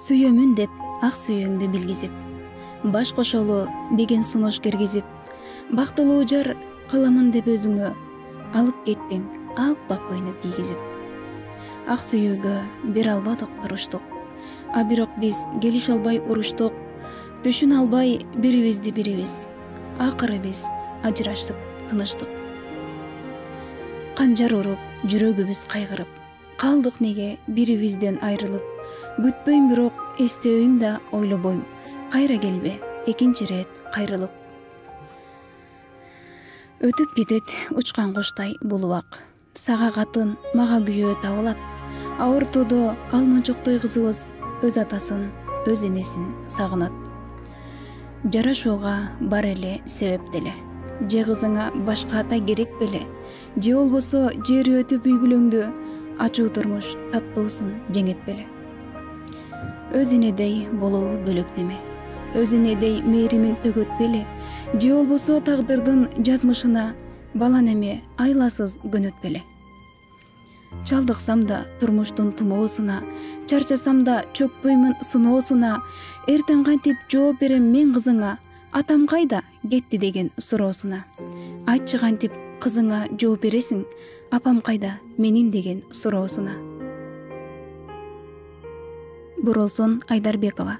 Сүйөмүн деп ак сүйөңдү билгизип, баш кошолу деген сунуш киргизип, бактылуу жар кыламын деп өзүңө алып кеттиң аппак көйнөк кийгизип. Ак сүйүүгө бере албадык туруштук, а бирок биз келише албай уруштук. Түшүнө албай бирибизди бирибиз, акыры биз ажырашып тыныштык. Канжар уруп, жүрөгүбүз кайгырып, калдык неге бирибизден айрылып. Бүтпөйм бирок эстебейм да ойлобойм, кайра келбе экинчи ирет кайрылып. Өтүп кетет учкан куштай бул убак, сага катын мага күйөө табылат. Ауыртууда ал мончоктой кызыбыз өз атасын, өз энесин сагынат. Жарашууга бар эле себеп деле, же кызыңа башка ата керек беле, же болбосо жери өтүп үй бүлөңдү ачуу турмуш таттуусун жеңетпеле. Өз энедей болобу бөлөк неме, өз энедей мээримин төгөтпеле, же болбосо тагдырдын жазмышына бала неме айласыз көнөтпеле. Чалдыксам да турмуштун тумоосуна, чарчасам да чөкпөймүн сыноосуна, эртең кантип жооп берем мен кызыңа, атам кайда кетти деген суроосуна. Айтчы кантип кызыңа жооп бересиң, апам кайда менин деген суроосуна. Бурулсун Айдарбекова.